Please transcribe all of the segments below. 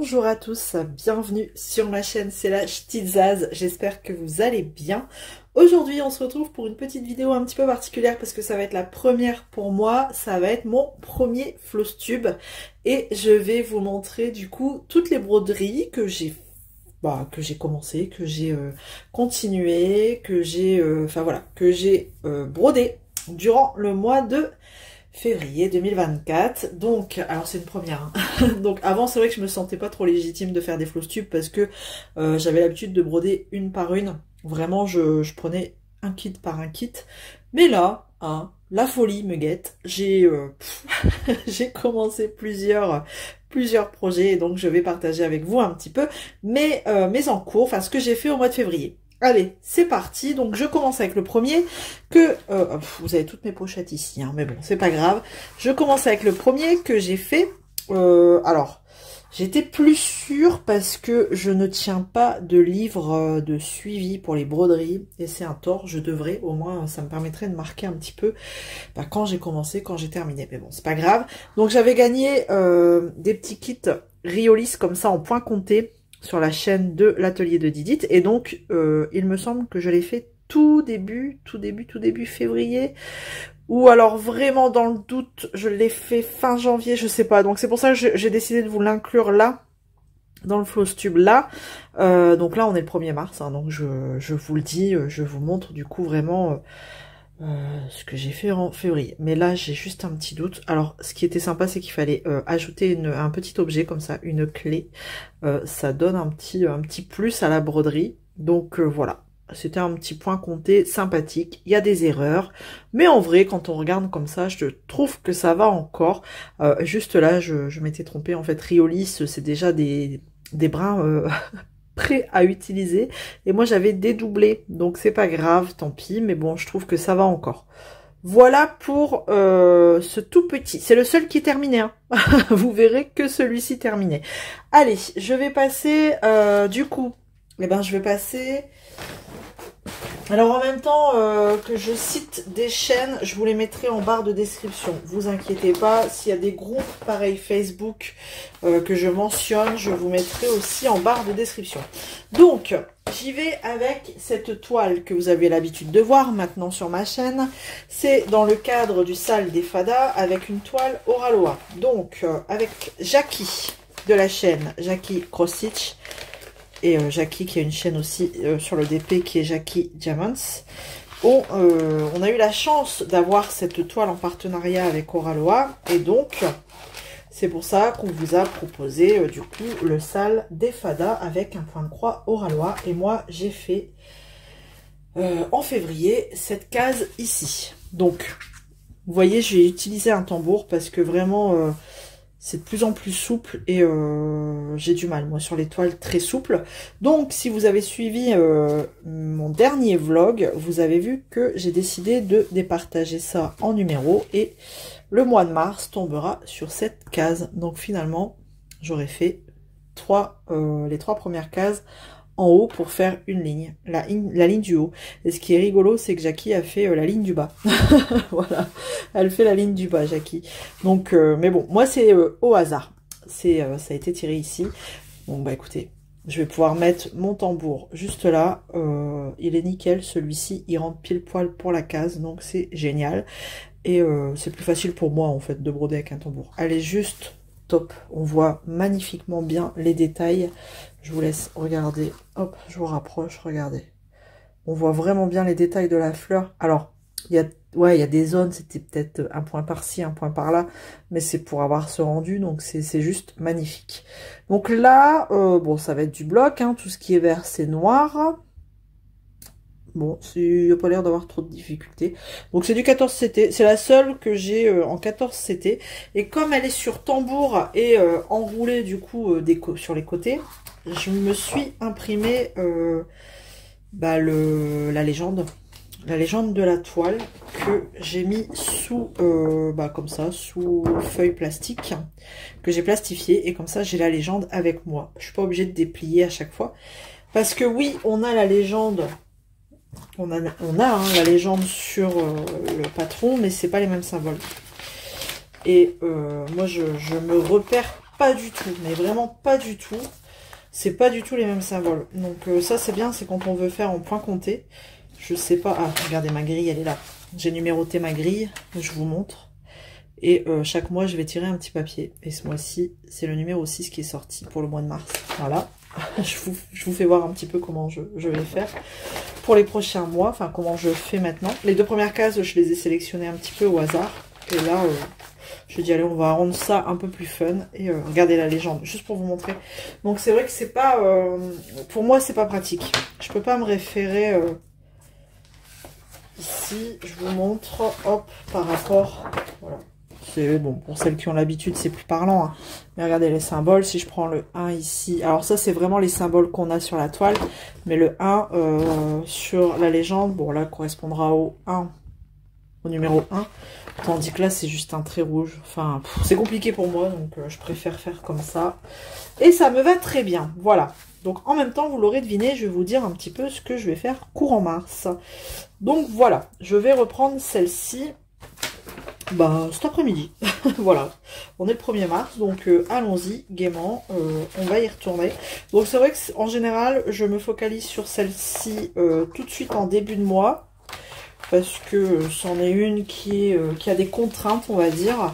Bonjour à tous, bienvenue sur ma chaîne, c'est la Ch'tite Zaz, j'espère que vous allez bien. Aujourd'hui on se retrouve pour une petite vidéo un petit peu particulière parce que ça va être la première pour moi, ça va être mon premier floss tube et je vais vous montrer du coup toutes les broderies que j'ai commencé, que j'ai continué, que j'ai brodé durant le mois de février 2024. Donc, alors c'est une première. Hein. Donc avant, c'est vrai que je me sentais pas trop légitime de faire des floss tubes parce que j'avais l'habitude de broder une par une. Vraiment, je prenais un kit par un kit. Mais là, hein, la folie me guette. J'ai commencé plusieurs projets et donc je vais partager avec vous un petit peu mes en cours, enfin ce que j'ai fait au mois de février. Allez, c'est parti. Donc je commence avec le premier que... vous avez toutes mes pochettes ici, hein, mais bon, c'est pas grave. Je commence avec le premier que j'ai fait. Alors, j'étais plus sûre parce que je ne tiens pas de livre de suivi pour les broderies. Et c'est un tort, je devrais. Au moins, ça me permettrait de marquer un petit peu quand j'ai commencé, quand j'ai terminé. Mais bon, c'est pas grave. Donc j'avais gagné des petits kits Riolis comme ça en points comptés sur la chaîne de l'atelier de Didit, et donc il me semble que je l'ai fait tout début février, ou alors vraiment dans le doute je l'ai fait fin janvier, je sais pas, donc c'est pour ça que j'ai décidé de vous l'inclure là dans le floss tube là. Donc là on est le 1er mars, hein, donc je vous le dis, je vous montre du coup vraiment ce que j'ai fait en février. Mais là, j'ai juste un petit doute. Alors, ce qui était sympa, c'est qu'il fallait ajouter un petit objet comme ça, une clé. Ça donne un petit plus à la broderie. Donc voilà, c'était un petit point compté sympathique. Il y a des erreurs, mais en vrai, quand on regarde comme ça, je trouve que ça va encore. Juste là, je m'étais trompée. En fait, Riolis, c'est déjà des brins... prêt à utiliser, et moi j'avais dédoublé, donc c'est pas grave, tant pis, mais bon, je trouve que ça va encore. Voilà pour ce tout petit, c'est le seul qui est terminé, hein. Vous verrez que celui-ci terminé. Allez, je vais passer, du coup, je vais passer... Alors en même temps que je cite des chaînes, je vous les mettrai en barre de description. Vous inquiétez pas, s'il y a des groupes pareil Facebook que je mentionne, je vous mettrai aussi en barre de description. Donc j'y vais avec cette toile que vous avez l'habitude de voir maintenant sur ma chaîne. C'est dans le cadre du Sale des Fadas avec une toile Oraloa. Donc avec Jackie de la chaîne Jackie Cross Stitch. Et Jackie qui a une chaîne aussi sur le DP qui est Jackie Diamonds. On a eu la chance d'avoir cette toile en partenariat avec Oraloa. Et donc, c'est pour ça qu'on vous a proposé du coup le Sale des Fadas avec un point de croix Oraloa. Et moi, j'ai fait en février cette case ici. Donc, vous voyez, j'ai utilisé un tambour parce que vraiment... c'est de plus en plus souple et j'ai du mal, moi, sur les toiles très souples. Donc, si vous avez suivi mon dernier vlog, vous avez vu que j'ai décidé de départager ça en numéros. Et le mois de mars tombera sur cette case. Donc, finalement, j'aurais fait les 3 premières cases en haut pour faire une ligne, la ligne du haut. Et ce qui est rigolo, c'est que Jackie a fait la ligne du bas. Voilà, elle fait la ligne du bas, Jackie. Donc, mais bon, moi c'est au hasard. Ça a été tiré ici. Bon bah écoutez, je vais pouvoir mettre mon tambour juste là. Il est nickel, celui-ci, il rentre pile poil pour la case, donc c'est génial. Et c'est plus facile pour moi en fait de broder avec un tambour. Elle est juste top, on voit magnifiquement bien les détails. Je vous laisse regarder, hop, je vous rapproche, regardez. On voit vraiment bien les détails de la fleur. Alors, il y a des zones, c'était peut-être un point par-ci, un point par-là, mais c'est pour avoir ce rendu, donc c'est juste magnifique. Donc là, bon, ça va être du bloc, hein, tout ce qui est vert, c'est noir. Bon, il n'y a pas l'air d'avoir trop de difficultés. Donc c'est du 14 CT. C'est la seule que j'ai en 14 CT. Et comme elle est sur tambour et enroulée du coup sur les côtés, je me suis imprimé la légende. La légende de la toile que j'ai mis sous, comme ça, sous feuille plastique, que j'ai plastifié. Et comme ça, j'ai la légende avec moi. Je suis pas obligée de déplier à chaque fois. Parce que oui, on a la légende... On a la légende sur le patron, mais c'est pas les mêmes symboles. Et moi, je me repère pas du tout, mais vraiment pas du tout. C'est pas du tout les mêmes symboles. Donc ça c'est bien, c'est quand on veut faire en point compté. Je sais pas. Ah, regardez, ma grille, elle est là. J'ai numéroté ma grille, je vous montre. Et chaque mois, je vais tirer un petit papier. Et ce mois-ci, c'est le numéro 6 qui est sorti pour le mois de mars. Voilà. je vous fais voir un petit peu comment je vais faire pour les prochains mois. Enfin, comment je fais maintenant. Les deux premières cases, je les ai sélectionnées un petit peu au hasard. Et là, je dis, allez, on va rendre ça un peu plus fun. Et regardez la légende, juste pour vous montrer. Donc, c'est vrai que c'est pas... pour moi, c'est pas pratique. Je peux pas me référer... ici, je vous montre, hop, par rapport... Voilà. C'est bon, pour celles qui ont l'habitude, c'est plus parlant. Hein. Mais regardez les symboles, si je prends le 1 ici... Alors ça, c'est vraiment les symboles qu'on a sur la toile. Mais le 1 sur la légende, bon là, correspondra au 1, au numéro 1. Tandis que là, c'est juste un trait rouge. Enfin, c'est compliqué pour moi, donc je préfère faire comme ça. Et ça me va très bien, voilà. Donc en même temps, vous l'aurez deviné, je vais vous dire un petit peu ce que je vais faire courant mars. Donc voilà, je vais reprendre celle-ci cet après-midi. Voilà, on est le 1er mars, donc allons-y gaiement, on va y retourner. Donc c'est vrai qu'en général, je me focalise sur celle-ci tout de suite en début de mois. Parce que c'en est une qui a des contraintes, on va dire.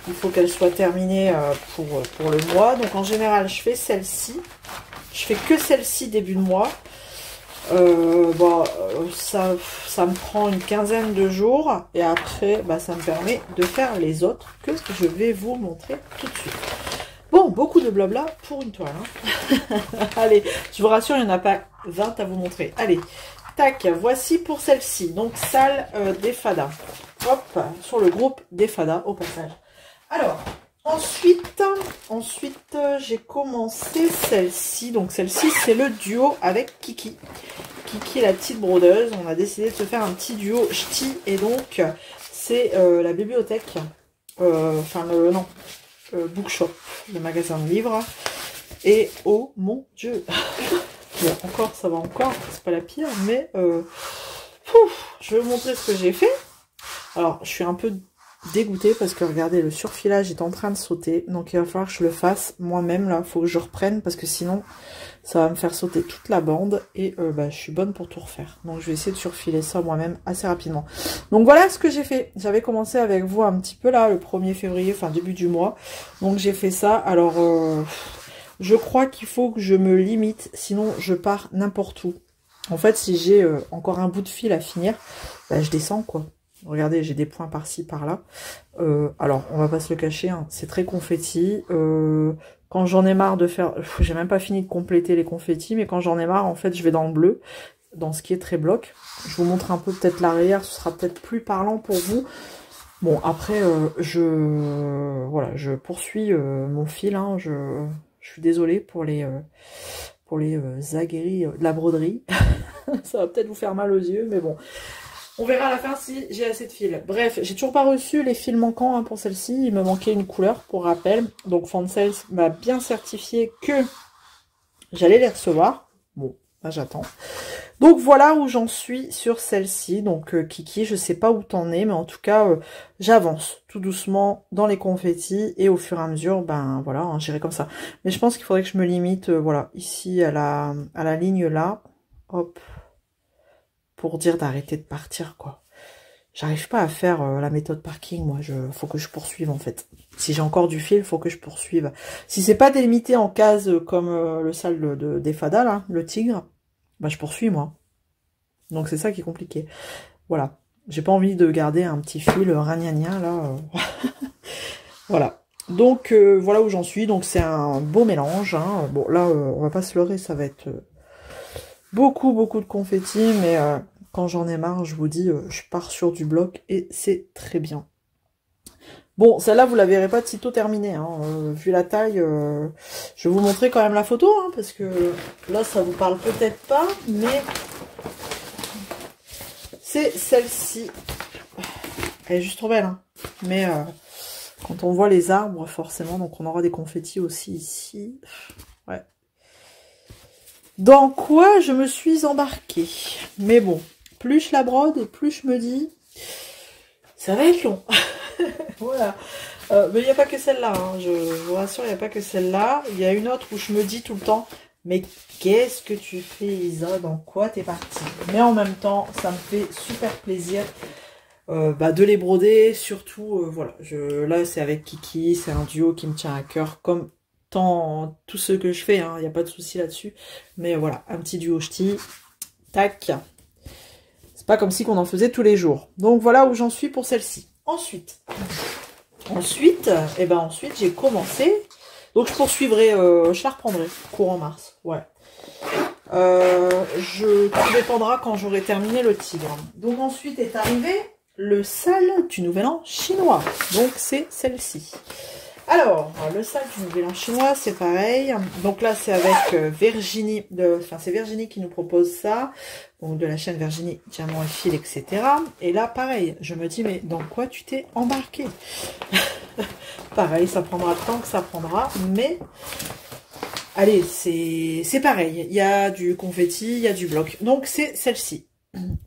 Il faut qu'elle soit terminée pour le mois. Donc en général, je fais celle-ci. Je fais que celle-ci début de mois. Ça me prend une quinzaine de jours. Et après, ça me permet de faire les autres que je vais vous montrer tout de suite. Bon, beaucoup de blabla pour une toile. Hein. Allez, je vous rassure, il n'y en a pas 20 à vous montrer. Allez, tac, voici pour celle-ci. Donc, salle des fadas. Hop, sur le groupe des fadas au passage. Alors, ensuite j'ai commencé celle-ci. Donc, celle-ci, c'est le duo avec Kiki. Kiki, la petite brodeuse. On a décidé de se faire un petit duo ch'ti. Et donc, c'est la bibliothèque. Bookshop, le magasin de livres. Et oh mon Dieu. Bon, encore, ça va encore. C'est pas la pire, mais je vais vous montrer ce que j'ai fait. Alors, je suis un peu dégoûtée parce que regardez, le surfilage est en train de sauter. Donc, il va falloir que je le fasse moi-même. Là, il faut que je reprenne parce que sinon, ça va me faire sauter toute la bande. Et je suis bonne pour tout refaire. Donc, je vais essayer de surfiler ça moi-même assez rapidement. Donc, voilà ce que j'ai fait. J'avais commencé avec vous un petit peu là, le 1er février, enfin début du mois. Donc, j'ai fait ça. Alors, je crois qu'il faut que je me limite. Sinon, je pars n'importe où. En fait, si j'ai encore un bout de fil à finir, je descends, quoi. Regardez, j'ai des points par-ci, par-là. Alors, on va pas se le cacher, hein, c'est très confetti. Quand j'en ai marre de faire... J'ai même pas fini de compléter les confettis, mais quand j'en ai marre, en fait, je vais dans le bleu, dans ce qui est très bloc. Je vous montre un peu peut-être l'arrière, ce sera peut-être plus parlant pour vous. Bon, après, je poursuis mon fil. Hein, je suis désolée pour les aguerris de la broderie. Ça va peut-être vous faire mal aux yeux, mais bon. On verra à la fin si j'ai assez de fils. Bref, j'ai toujours pas reçu les fils manquants pour celle-ci. Il me manquait une couleur, pour rappel. Donc, Fansels m'a bien certifié que j'allais les recevoir. Bon, là, j'attends. Donc, voilà où j'en suis sur celle-ci. Donc, Kiki, je sais pas où t'en es, mais en tout cas, j'avance tout doucement dans les confettis. Et au fur et à mesure, voilà, hein, j'irai comme ça. Mais je pense qu'il faudrait que je me limite, voilà, ici à la ligne là. Hop. Pour dire d'arrêter de partir, quoi. J'arrive pas à faire la méthode parking, moi. Faut que je poursuive, en fait. Si j'ai encore du fil, faut que je poursuive. Si c'est pas délimité en cases comme le salle des fadas, là, le tigre, je poursuis, moi. Donc, c'est ça qui est compliqué. Voilà. J'ai pas envie de garder un petit fil ragnagna, là. Voilà. Donc, voilà où j'en suis. Donc, c'est un beau mélange. Hein. Bon, là, on va pas se leurrer, ça va être... beaucoup de confettis, mais quand j'en ai marre, je vous dis, je pars sur du bloc et c'est très bien. Bon, celle-là, vous la verrez pas de sitôt terminée. Hein. Vu la taille, je vais vous montrer quand même la photo, hein, parce que là, ça vous parle peut-être pas, mais c'est celle-ci. Elle est juste trop belle, hein. Mais quand on voit les arbres, forcément, donc on aura des confettis aussi ici. Ouais. Dans quoi je me suis embarquée. Mais bon, plus je la brode et plus je me dis, ça va être long. Voilà. Mais il n'y a pas que celle-là, hein. Je vous rassure, il n'y a pas que celle-là. Il y a une autre où je me dis tout le temps, mais qu'est-ce que tu fais, Isa? Dans quoi t'es partie? Mais en même temps, ça me fait super plaisir de les broder. Surtout, voilà, là c'est avec Kiki, c'est un duo qui me tient à cœur, comme tant tous ceux que je fais, hein. Il n'y a pas de souci là-dessus. Mais voilà, un petit duo ch'ti, tac. C'est pas comme si qu'on en faisait tous les jours. Donc voilà où j'en suis pour celle-ci. Ensuite, j'ai commencé. Donc je poursuivrai, je la reprendrai courant mars. Ouais. Tout dépendra quand j'aurai terminé le tigre. Donc ensuite est arrivé le sal du Nouvel An chinois. Donc c'est celle-ci. Alors, le sal du Nouvel An chinois, c'est pareil. Donc là, c'est avec Virginie. C'est Virginie qui nous propose ça. Donc de la chaîne Virginie, Diamant et Fil, etc. Et là, pareil, je me dis, mais dans quoi tu t'es embarqué? Pareil, ça prendra le temps que ça prendra. Mais, allez, c'est pareil. Il y a du confetti, il y a du bloc. Donc c'est celle-ci.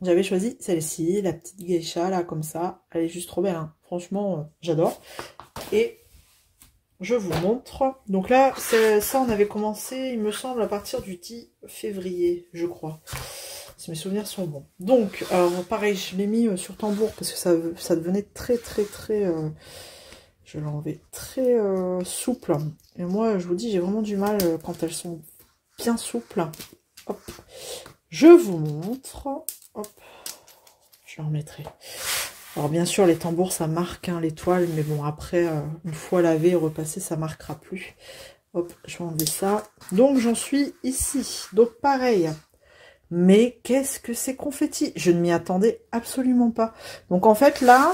J'avais choisi celle-ci, la petite geisha, là, comme ça. Elle est juste trop belle, hein. Franchement, j'adore. Et je vous montre. Donc là, ça, on avait commencé, il me semble, à partir du 10 février, je crois. Si mes souvenirs sont bons. Donc, alors, pareil, je l'ai mis sur tambour parce que ça devenait très, je l'ai enlevé très souple. Et moi, je vous dis, j'ai vraiment du mal quand elles sont bien souples. Hop. Je vous montre. Hop. Je le remettrai. Alors bien sûr, les tambours, ça marque hein, les toiles, mais bon, après, une fois lavé et repassé, ça marquera plus. Hop, je vais enlever ça. Donc, j'en suis ici. Donc, pareil. Mais qu'est-ce que c'est confetti? Je ne m'y attendais absolument pas. Donc, en fait, là,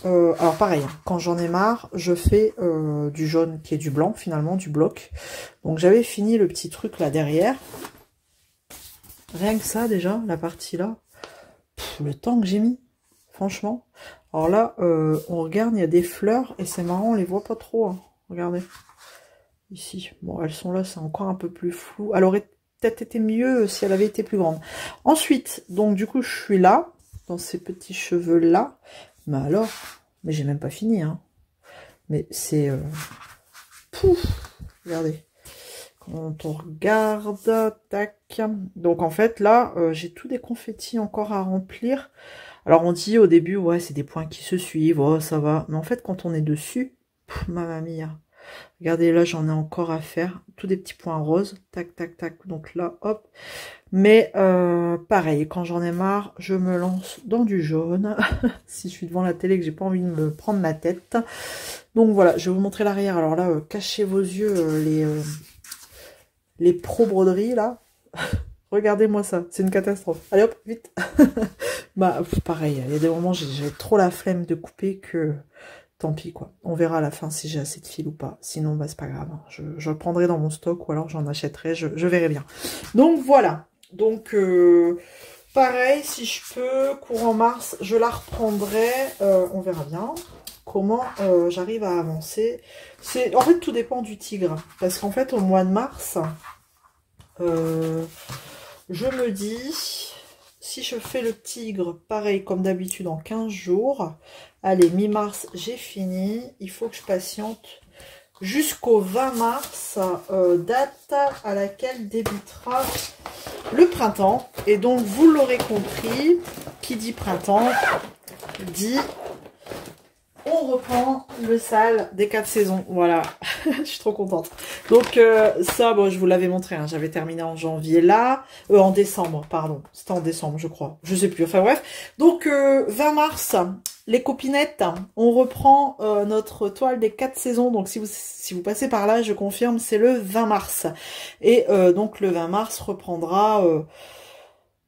alors pareil, hein, quand j'en ai marre, je fais du jaune qui est du blanc, finalement, du bloc. Donc, j'avais fini le petit truc là derrière. Rien que ça, déjà, la partie là. Le temps que j'ai mis. Franchement. Alors là, on regarde, il y a des fleurs et c'est marrant, on les voit pas trop. Hein. Regardez. Ici. Bon, elles sont là, c'est encore un peu plus flou. Elle aurait peut-être été mieux si elle avait été plus grande. Ensuite, donc du coup, je suis là, dans ces petits cheveux-là. Mais alors, mais j'ai même pas fini. Hein. Mais c'est... Pouf. Regardez. Quand on regarde, tac. Donc en fait, là, j'ai tout des confettis encore à remplir. Alors on dit au début, ouais, c'est des points qui se suivent, oh, ça va. Mais en fait, quand on est dessus, mamma mia. Regardez, là, j'en ai encore à faire. Tous des petits points roses. Tac, tac, tac. Donc là, hop. Mais pareil, quand j'en ai marre, je me lance dans du jaune. Si je suis devant la télé et que j'ai pas envie de me prendre ma tête. Donc voilà, je vais vous montrer l'arrière. Alors là, cachez vos yeux, les pro broderies, là. Regardez-moi ça, c'est une catastrophe. Allez hop, vite. Bah, pareil, il y a des moments, j'ai trop la flemme de couper que... Tant pis, quoi. On verra à la fin si j'ai assez de fil ou pas. Sinon, bah, c'est pas grave. Hein. Je le prendrai dans mon stock ou alors j'en achèterai. Je verrai bien. Donc, voilà. Donc, pareil, si je peux, courant mars, je la reprendrai. On verra bien comment j'arrive à avancer. En fait, tout dépend du tigre. Parce qu'en fait, au mois de mars, je me dis... Si je fais le tigre, pareil, comme d'habitude, en 15 jours. Allez, mi-mars, j'ai fini. Il faut que je patiente jusqu'au 20 mars, date à laquelle débutera le printemps. Et donc, vous l'aurez compris, qui dit printemps, dit... On reprend le sale des 4 saisons. Voilà, je suis trop contente. Donc ça, bon, je vous l'avais montré. Hein. J'avais terminé en janvier là. En décembre, pardon. C'était en décembre, je crois. Je sais plus. Enfin bref. Donc 20 mars, les copinettes, on reprend notre toile des 4 saisons. Donc si vous passez par là, je confirme, c'est le 20 mars. Et donc le 20 mars reprendra...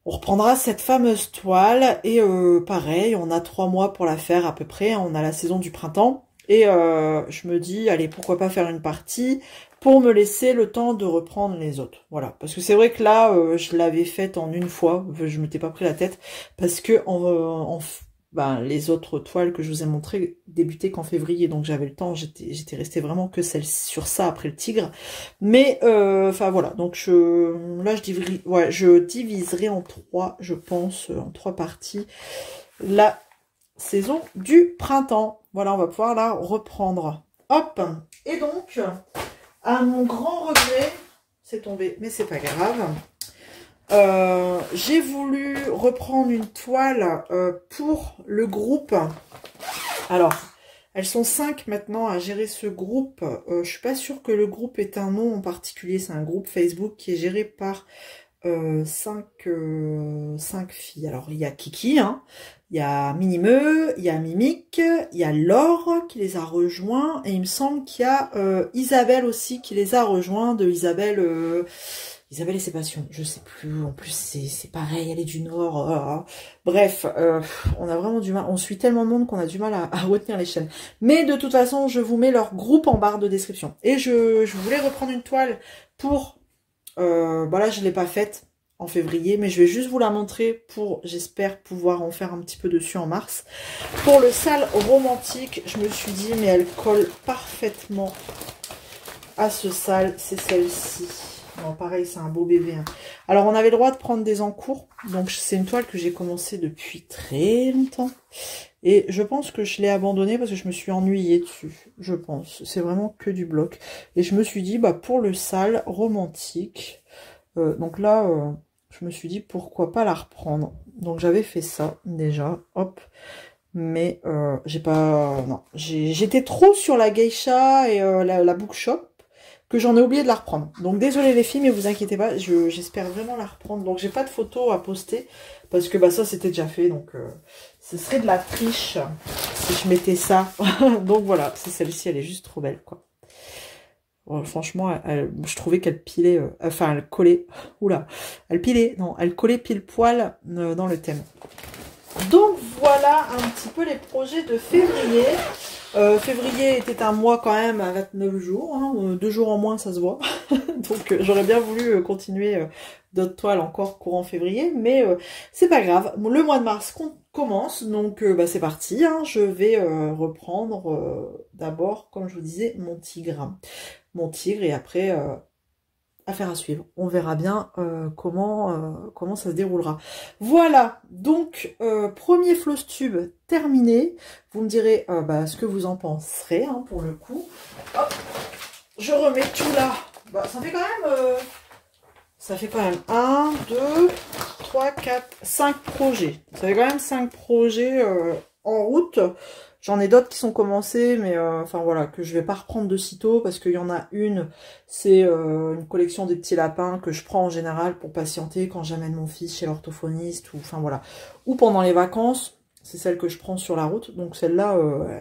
on reprendra cette fameuse toile et pareil, on a 3 mois pour la faire à peu près, on a la saison du printemps et je me dis, allez, pourquoi pas faire une partie pour me laisser le temps de reprendre les autres. Voilà, parce que c'est vrai que là, je l'avais faite en une fois, je m'étais pas pris la tête, parce que les autres toiles que je vous ai montrées débutaient qu'en février, donc j'avais le temps, j'étais restée vraiment que celle sur ça après le tigre. Mais enfin voilà, donc je diviserai en 3, je pense, en 3 parties la saison du printemps. Voilà, on va pouvoir la reprendre. Hop. Et donc, à mon grand regret, c'est tombé, mais c'est pas grave. J'ai voulu reprendre une toile pour le groupe. Alors, elles sont 5 maintenant à gérer ce groupe. Je suis pas sûre que le groupe ait un nom en particulier. C'est un groupe Facebook qui est géré par 5 filles. Alors, il y a Kiki, hein, il y a Minimeux, il y a Mimique, il y a Laure qui les a rejoints. Et il me semble qu'il y a Isabelle aussi qui les a rejoints, de Isabelle... Isabelle et ses passions, je sais plus, en plus c'est pareil, elle est du Nord, bref, on a vraiment du mal, on suit tellement de monde qu'on a du mal à retenir les chaînes. Mais de toute façon, je vous mets leur groupe en barre de description. Et je voulais reprendre une toile pour, voilà, je ne l'ai pas faite en février, mais je vais juste vous la montrer pour, j'espère pouvoir en faire un petit peu dessus en mars. Pour le sale romantique, je me suis dit, mais elle colle parfaitement à ce sale, c'est celle-ci. Non, pareil, c'est un beau bébé. Hein. Alors, on avait le droit de prendre des encours. Donc, c'est une toile que j'ai commencé depuis très longtemps. Et je pense que je l'ai abandonnée parce que je me suis ennuyée dessus. Je pense. C'est vraiment que du bloc. Et je me suis dit, bah, pour le sale romantique. Donc là, je me suis dit, pourquoi pas la reprendre. Donc, j'avais fait ça déjà. Hop. Mais j'ai pas... Non. J'étais trop sur la geisha et la bookshop, que j'en ai oublié de la reprendre. Donc désolé les filles, mais vous inquiétez pas, j'espère vraiment la reprendre. Donc j'ai pas de photos à poster, parce que bah ça c'était déjà fait, donc ce serait de la triche si je mettais ça. Donc voilà, c'est celle-ci, elle est juste trop belle, quoi. Bon, franchement, je trouvais qu'elle pilait, enfin elle collait, oula, elle pilait, non, elle collait pile poil dans le thème. Donc voilà un petit peu les projets de février. Février était un mois quand même à 29 jours, hein, 2 jours en moins ça se voit, donc j'aurais bien voulu continuer d'autres toiles encore courant février, mais c'est pas grave, le mois de mars commence, donc bah, c'est parti, hein. Je vais reprendre d'abord, comme je vous disais, mon tigre et après... affaire à suivre. On verra bien comment ça se déroulera. Voilà, donc premier floss tube terminé. Vous me direz bah, ce que vous en penserez, hein, pour le coup. Hop, je remets tout là. Bah, ça fait quand même 1, 2, 3, 4, 5 projets. Ça fait quand même 5 projets en route. J'en ai d'autres qui sont commencés, mais enfin voilà, que je vais pas reprendre de sitôt, parce qu'il y en a une, c'est une collection des petits lapins que je prends en général pour patienter quand j'amène mon fils chez l'orthophoniste, ou enfin voilà, ou pendant les vacances, c'est celle que je prends sur la route, donc celle-là,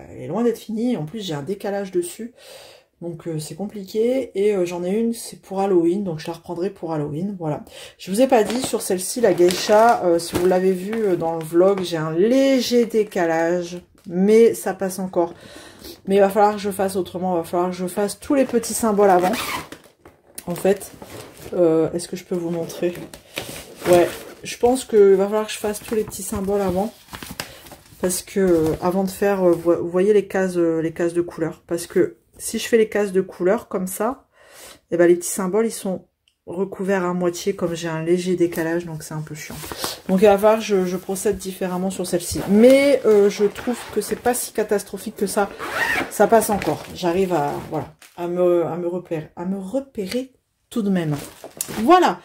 elle est loin d'être finie, en plus j'ai un décalage dessus, donc c'est compliqué, et j'en ai une, c'est pour Halloween, donc je la reprendrai pour Halloween, voilà. Je vous ai pas dit, sur celle-ci, la geisha, si vous l'avez vu dans le vlog, j'ai un léger décalage, mais ça passe encore. Mais il va falloir que je fasse autrement, il va falloir que je fasse tous les petits symboles avant. En fait, est-ce que je peux vous montrer? Ouais, je pense qu'il va falloir que je fasse tous les petits symboles avant. Parce que, avant de faire, vous voyez les cases de couleur. Parce que si je fais les cases de couleur comme ça, et ben les petits symboles, ils sont recouverts à moitié, comme j'ai un léger décalage, donc c'est un peu chiant. Donc il va falloir que je procède différemment sur celle-ci. Mais je trouve que c'est pas si catastrophique que ça. Ça passe encore. J'arrive à, voilà, à me repérer tout de même. Voilà.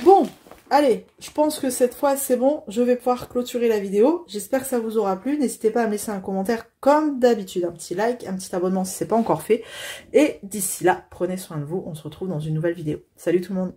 Bon, allez, je pense que cette fois c'est bon. Je vais pouvoir clôturer la vidéo. J'espère que ça vous aura plu. N'hésitez pas à me laisser un commentaire comme d'habitude. Un petit like, un petit abonnement si ce n'est pas encore fait. Et d'ici là, prenez soin de vous. On se retrouve dans une nouvelle vidéo. Salut tout le monde.